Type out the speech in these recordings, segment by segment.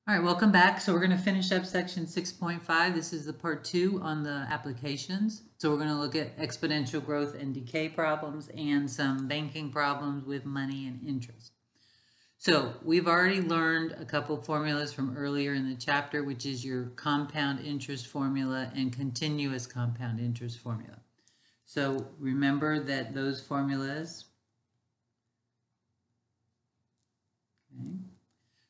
All right, welcome back. So we're going to finish up section 6.5. This is the part 2 on the applications. So we're going to look at exponential growth and decay problems and some banking problems with money and interest. So we've already learned a couple formulas from earlier in the chapter, which is your compound interest formula and continuous compound interest formula. So remember that those formulas, okay.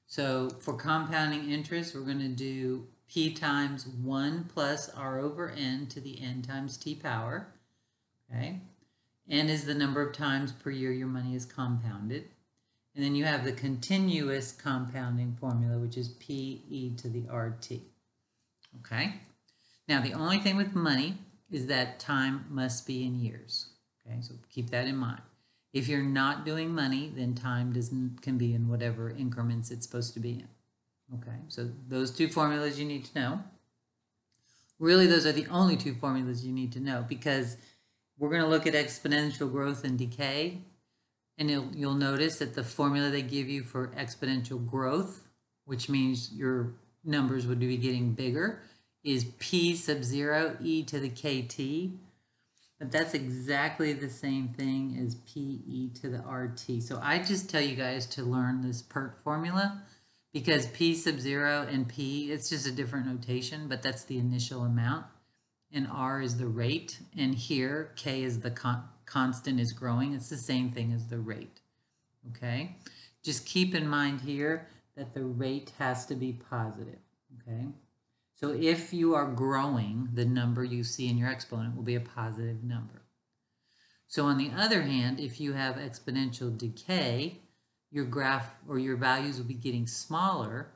So for compounding interest, we're going to do P times 1 plus R over N to the N times T power. Okay. N is the number of times per year your money is compounded. And then you have the continuous compounding formula, which is P e to the RT. Okay. Now, the only thing with money is that time must be in years. Okay, so keep that in mind. If you're not doing money, then time can be in whatever increments it's supposed to be in. Okay, so those two formulas you need to know. Really, those are the only two formulas you need to know, because we're going to look at exponential growth and decay, and you'll notice that the formula they give you for exponential growth, which means your numbers would be getting bigger, is P sub 0 e to the kt. But that's exactly the same thing as P e to the RT. So I just tell you guys to learn this PERT formula, because P sub 0 and P, it's just a different notation, but that's the initial amount. And R is the rate. And here, K is the constant is growing. It's the same thing as the rate. Okay? Just keep in mind here that the rate has to be positive. Okay? So if you are growing, the number you see in your exponent will be a positive number. So on the other hand, if you have exponential decay, your graph or your values will be getting smaller.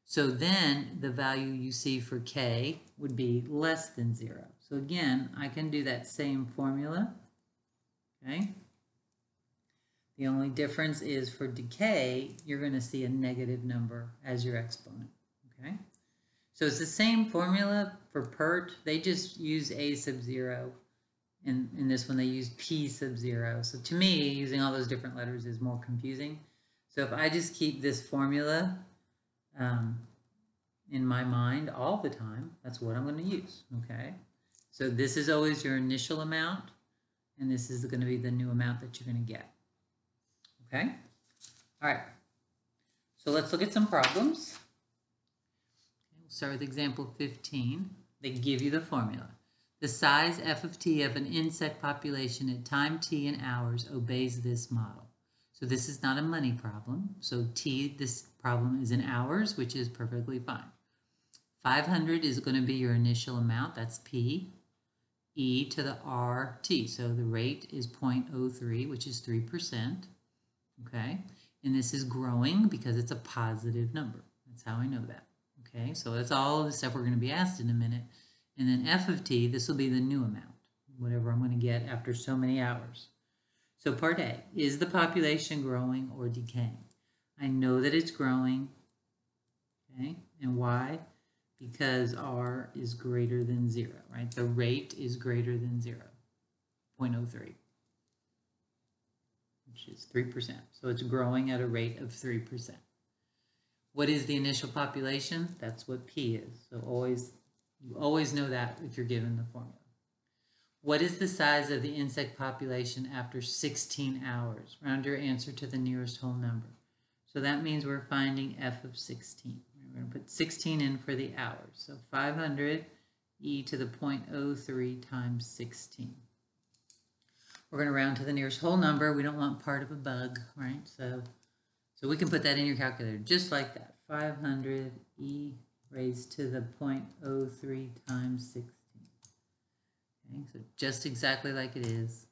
So then the value you see for K would be less than 0. So again, I can do that same formula. Okay. The only difference is for decay, you're going to see a negative number as your exponent. Okay. So it's the same formula for PERT. They just use A sub 0. And in this one, they use P sub 0. So to me, using all those different letters is more confusing. So if I just keep this formula in my mind all the time, that's what I'm going to use. Okay. So this is always your initial amount, and this is going to be the new amount that you're going to get. Okay. All right. So let's look at some problems. Start with example 15. They give you the formula. The size f of t of an insect population at time t in hours obeys this model. So this is not a money problem. So t, this problem is in hours, which is perfectly fine. 500 is going to be your initial amount. That's p. E to the RT. So the rate is 0.03, which is 3%. Okay. And this is growing because it's a positive number. That's how I know that. Okay, so that's all of the stuff we're going to be asked in a minute. And then f of t, this will be the new amount, whatever I'm going to get after so many hours. So part A, is the population growing or decaying? I know that it's growing. Okay, and why? Because R is greater than 0, right? The rate is greater than 0, 0.03, which is 3%. So it's growing at a rate of 3%. What is the initial population? That's what P is. So you always know that if you're given the formula. What is the size of the insect population after 16 hours? Round your answer to the nearest whole number. So that means we're finding f of 16. We're going to put 16 in for the hours. So 500 e to the 0.03 times 16. We're going to round to the nearest whole number. We don't want part of a bug, right? So we can put that in your calculator just like that. 500 e raised to the 0.03 times 16. Okay, so just exactly like it is.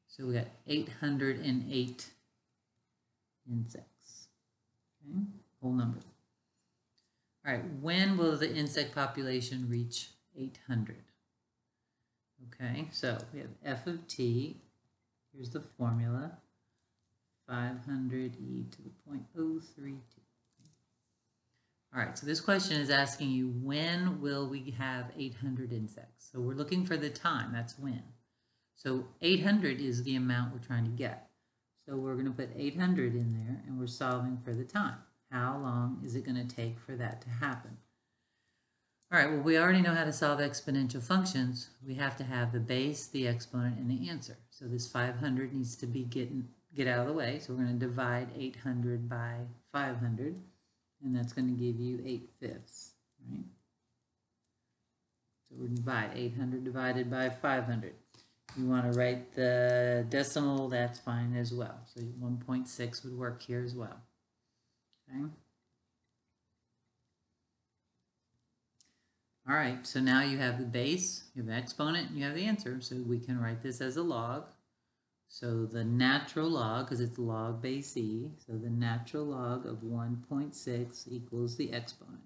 So we got 808 insects. Okay, whole number. All right, when will the insect population reach 800? Okay, so we have f of t. Here's the formula. 500 e to the 0.032. All right, so this question is asking you, when will we have 800 insects? So we're looking for the time, that's when. So 800 is the amount we're trying to get. So we're going to put 800 in there, and we're solving for the time. How long is it going to take for that to happen? All right, well, we already know how to solve exponential functions. We have to have the base, the exponent, and the answer. So this 500 needs to be get out of the way. So we're going to divide 800 by 500, and that's going to give you 8/5, right? So we're going to divide 800 divided by 500. You want to write the decimal, that's fine as well. So 1.6 would work here as well. Okay. All right, so now you have the base, you have the exponent, and you have the answer. So we can write this as a log. So the natural log, because it's log base e, so the natural log of 1.6 equals the exponent.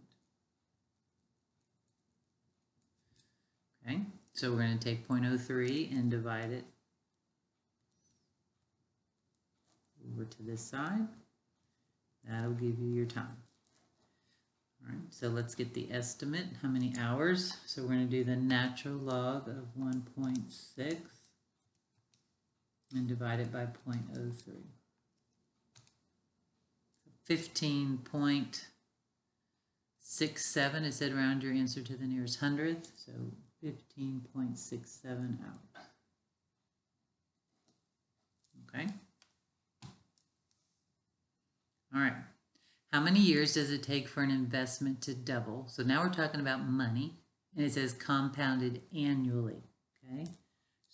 Okay, so we're going to take 0.03 and divide it over to this side. That'll give you your time. All right, so let's get the estimate, how many hours. So we're going to do the natural log of 1.6 and divide it by 0.03. 15.67, it said round your answer to the nearest hundredth, so 15.67 hours. Okay. All right. How many years does it take for an investment to double? So now we're talking about money, and it says compounded annually, okay?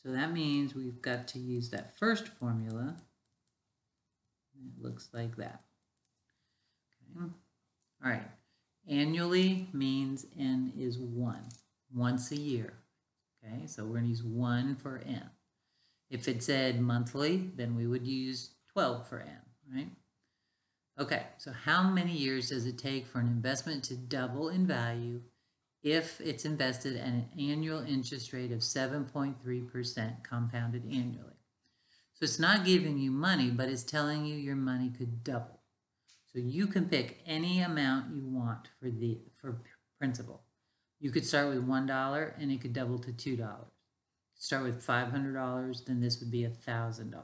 So that means we've got to use that first formula. It looks like that. Okay. All right. Annually means n is 1, once a year. Okay, so we're going to use 1 for n. If it said monthly, then we would use 12 for n, right? Okay, so how many years does it take for an investment to double in value if it's invested at an annual interest rate of 7.3% compounded annually? So it's not giving you money, but it's telling you your money could double. So you can pick any amount you want for principal. You could start with $1 and it could double to $2. Start with $500, then this would be $1,000.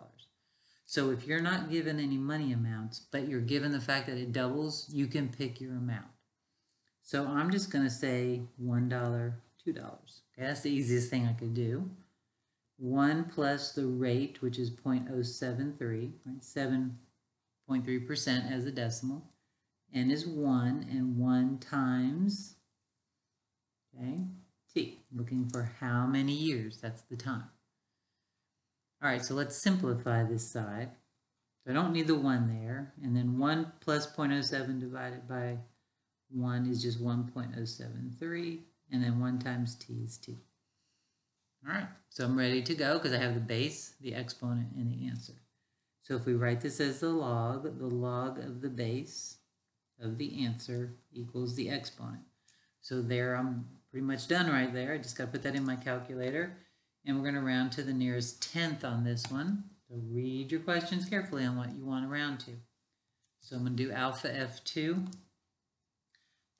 So if you're not given any money amounts, but you're given the fact that it doubles, you can pick your amount. So I'm just going to say $1, $2. Okay, that's the easiest thing I could do. 1 plus the rate, which is 0.073, right? 7.3% as a decimal. N is 1, and 1 times, okay, t. Looking for how many years, that's the time. All right, so let's simplify this side. So I don't need the 1 there. And then 1 plus 0.07 divided by 1 is just 1.073. And then 1 times t is t. All right, so I'm ready to go because I have the base, the exponent, and the answer. So if we write this as the log of the base of the answer equals the exponent. So there, I'm pretty much done right there. I just got to put that in my calculator. And we're going to round to the nearest tenth on this one. So read your questions carefully on what you want to round to. So I'm going to do alpha F2.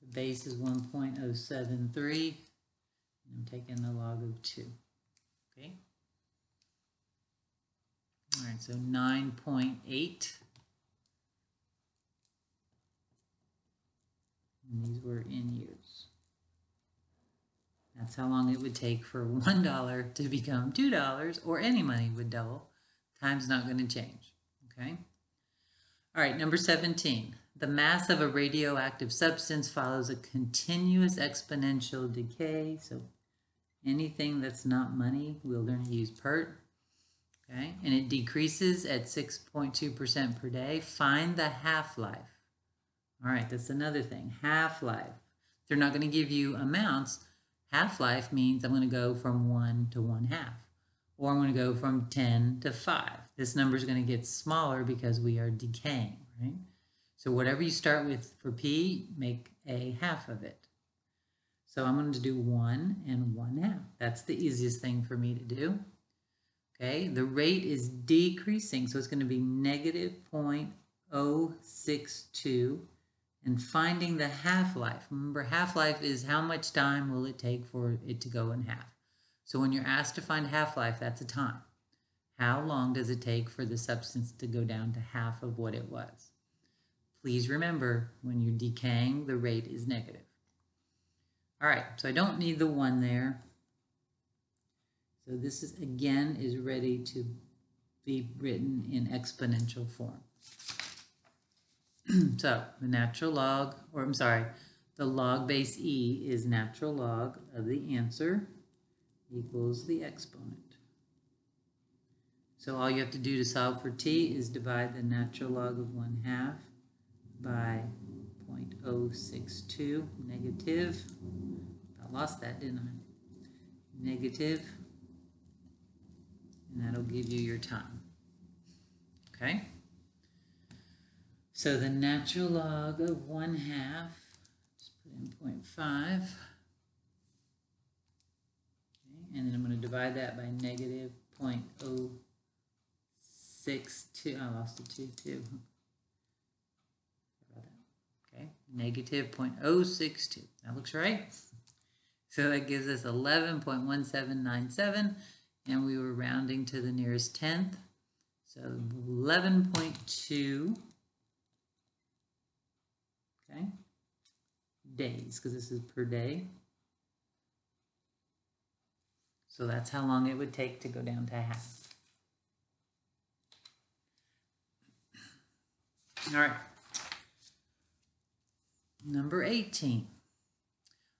The base is 1.073. I'm taking the log of 2. Okay. All right, so 9.8. And these were in years. That's how long it would take for $1 to become $2, or any money would double. Time's not going to change, okay? All right, number 17. The mass of a radioactive substance follows a continuous exponential decay. So anything that's not money, we're going to use PERT, okay? And it decreases at 6.2% per day. Find the half-life. All right, that's another thing, half-life. They're not going to give you amounts. Half-life means I'm going to go from 1 to 1/2, or I'm going to go from 10 to 5. This number is going to get smaller because we are decaying, right? So whatever you start with for P, make a half of it. So I'm going to do 1 and 1/2. That's the easiest thing for me to do. Okay, the rate is decreasing, so it's going to be negative 0.062. And finding the half-life. Remember, half-life is how much time will it take for it to go in half. So when you're asked to find half-life, that's a time. How long does it take for the substance to go down to half of what it was? Please remember, when you're decaying, the rate is negative. All right, so I don't need the 1 there. So this is, again, is ready to be written in exponential form. So the natural log, or I'm sorry, the log base e is natural log of the answer equals the exponent. So all you have to do to solve for t is divide the natural log of 1/2 by 0.062 negative. I lost that, didn't I? Negative, and that'll give you your time. Okay? So the natural log of 1/2, just put in 0.5. Okay, and then I'm going to divide that by negative 0.062. I lost a 2 too. Okay, negative 0.062. That looks right. So that gives us 11.1797, and we were rounding to the nearest tenth. So 11.2, okay, days, because this is per day. So that's how long it would take to go down to half. All right. Number 18.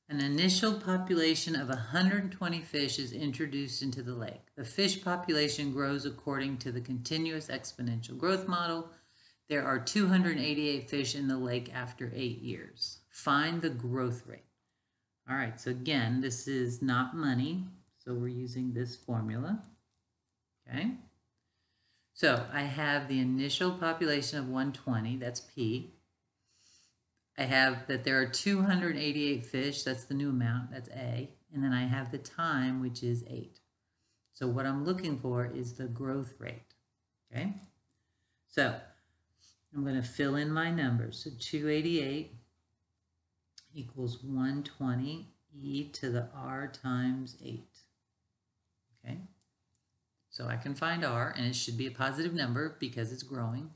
An initial population of 120 fish is introduced into the lake. The fish population grows according to the continuous exponential growth model. There are 288 fish in the lake after 8 years. Find the growth rate. All right, so again, this is not money, so we're using this formula. Okay. So I have the initial population of 120, that's P. I have that there are 288 fish, that's the new amount, that's A, and then I have the time, which is 8. So what I'm looking for is the growth rate, okay? So I'm going to fill in my numbers. So 288 equals 120 e to the r times 8, okay? So I can find r, and it should be a positive number because it's growing.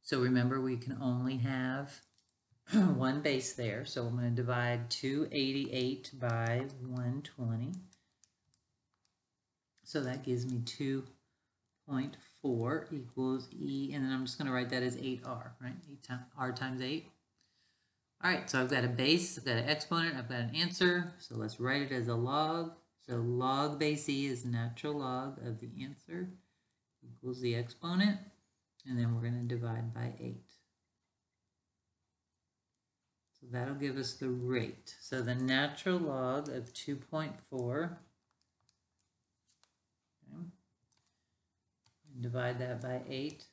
So remember, we can only have one base there, so I'm going to divide 288 by 120. So that gives me 2.4 equals E, and then I'm just going to write that as 8R, right? R times 8. All right, so I've got a base, I've got an exponent, I've got an answer. So let's write it as a log. So log base E is natural log of the answer equals the exponent, and then we're going to divide by 8. So that'll give us the rate. So the natural log of 2.4, okay, divide that by 8.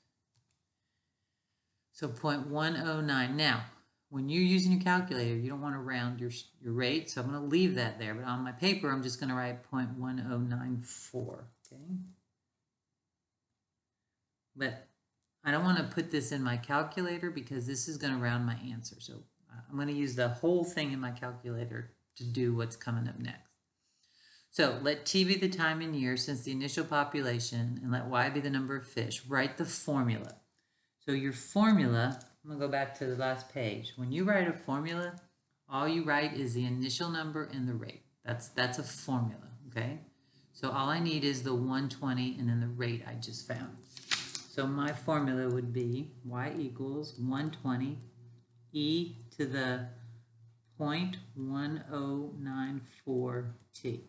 So 0.109. Now, when you're using your calculator, you don't want to round your rate, so I'm going to leave that there. But on my paper, I'm just going to write 0.1094, okay? But I don't want to put this in my calculator because this is going to round my answer. So I'm going to use the whole thing in my calculator to do what's coming up next. So let t be the time in years since the initial population, and let y be the number of fish. Write the formula. So your formula, I'm going to go back to the last page. When you write a formula, all you write is the initial number and the rate. That's a formula, okay? So all I need is the 120 and then the rate I just found. So my formula would be y equals 120 e to the 0.1094t.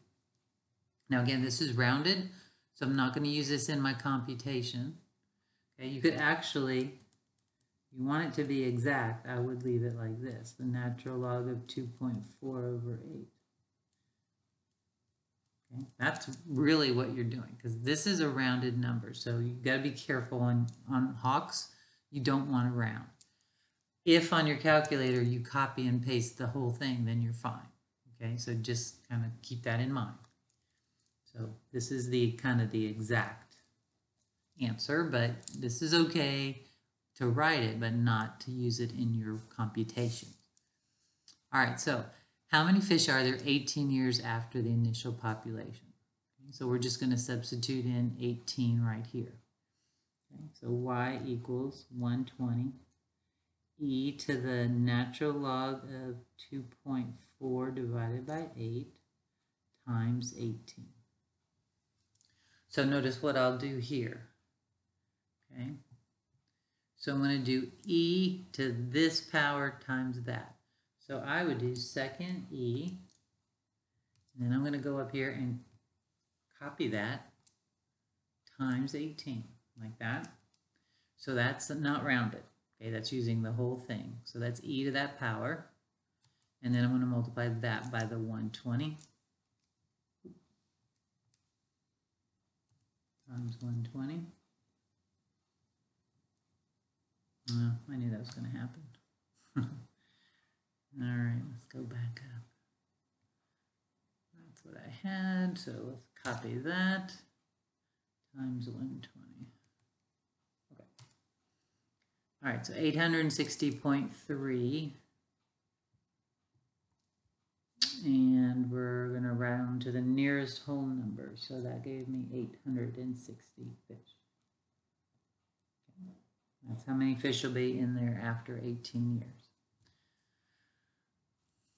Now again, this is rounded, so I'm not going to use this in my computation. Okay, you could actually, if you want it to be exact, I would leave it like this, the natural log of 2.4 over 8. Okay, that's really what you're doing, because this is a rounded number, so you've got to be careful on Hawks. You don't want to round. If on your calculator you copy and paste the whole thing, then you're fine. Okay, so just kind of keep that in mind. So this is the kind of the exact answer, but this is okay to write it, but not to use it in your computation. All right, so how many fish are there 18 years after the initial population? Okay, so we're just going to substitute in 18 right here. Okay, so y equals 120 e to the natural log of 2.4 divided by 8 times 18. So notice what I'll do here. Okay. So I'm going to do e to this power times that. So I would do second e, and then I'm going to go up here and copy that times 18, like that. So that's not rounded. Okay, that's using the whole thing. So that's e to that power. And then I'm going to multiply that by the 120 times 120. Oh, I knew that was going to happen. All right, let's go back up. That's what I had, so let's copy that times 120. Okay. All right, so 860.3. And we're going to round to the nearest whole number, so that gave me 860 fish. Okay. That's how many fish will be in there after 18 years.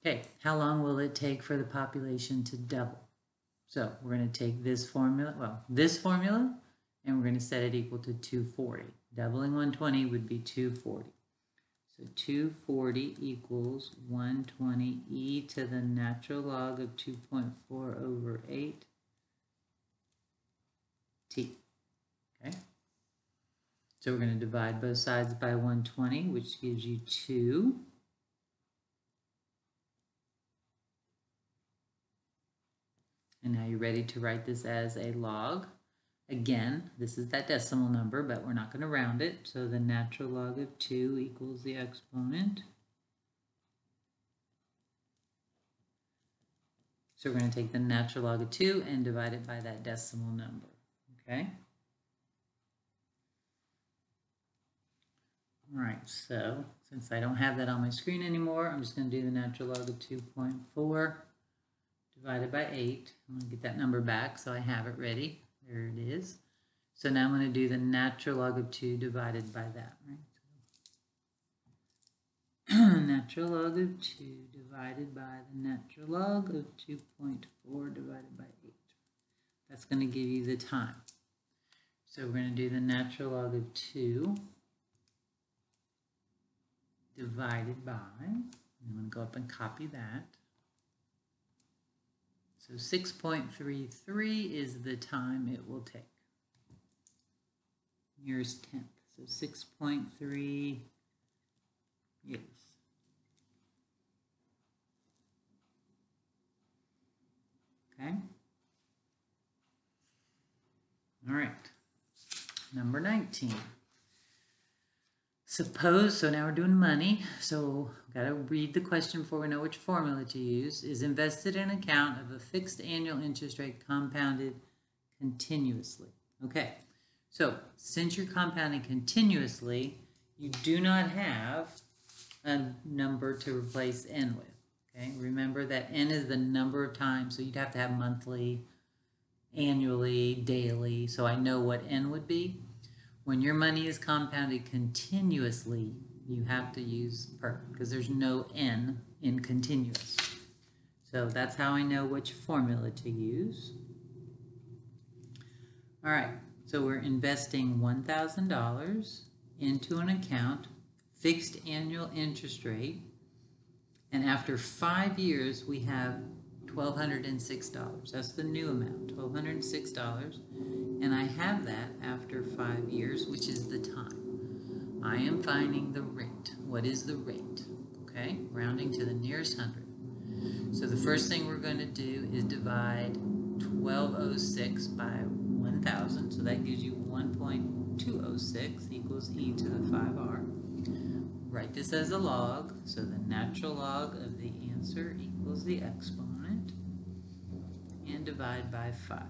Okay, how long will it take for the population to double? So we're going to take this formula, and we're going to set it equal to 240. Doubling 120 would be 240. So 240 equals 120 e to the natural log of 2.4 over 8 t. Okay. So we're going to divide both sides by 120, which gives you 2. And now you're ready to write this as a log. Again, this is that decimal number, but we're not going to round it. So the natural log of 2 equals the exponent. So we're going to take the natural log of 2 and divide it by that decimal number. Okay? All right, so since I don't have that on my screen anymore, I'm just going to do the natural log of 2.4 divided by 8. I'm going to get that number back so I have it ready. There it is. So now I'm going to do the natural log of 2 divided by that, right? Natural log of 2 divided by the natural log of 2.4 divided by 8. That's going to give you the time. So we're going to do the natural log of 2 divided by, I'm going to go up and copy that. So 6.33 is the time it will take. Nearest tenth. So 6.3 is. Okay. All right. Number 19. Suppose, so now we're doing money, so got to read the question before we know which formula to use, is invested in an account of a fixed annual interest rate compounded continuously. Okay, so since you're compounding continuously, you do not have a number to replace n with. Okay, remember that n is the number of times, so you'd have to have monthly, annually, daily, so I know what n would be. When your money is compounded continuously, you have to use per, because there's no n in continuous. So that's how I know which formula to use. All right, so we're investing $1,000 into an account, fixed annual interest rate, and after 5 years, we have $1,206. That's the new amount, $1,206. And I have that after 5 years, which is the time. I am finding the rate. What is the rate? Okay, rounding to the nearest hundred. So the first thing we're going to do is divide 1206 by 1,000. So that gives you 1.206 equals e to the 5r. Write this as a log. So the natural log of the answer equals the exponent. And divide by 5.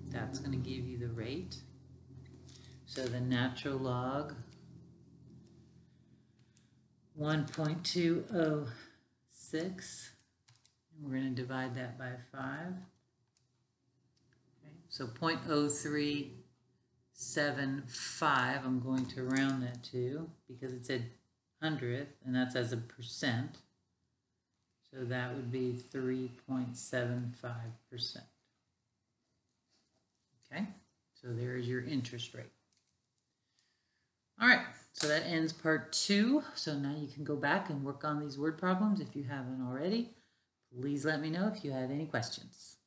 That's going to give you the rate. So the natural log, 1.206. We're going to divide that by 5. Okay. So 0.036 0.75, I'm going to round that to, because it said 100th, and that's as a percent. So that would be 3.75%. Okay, so there is your interest rate. All right, so that ends part 2. So now you can go back and work on these word problems if you haven't already. Please let me know if you have any questions.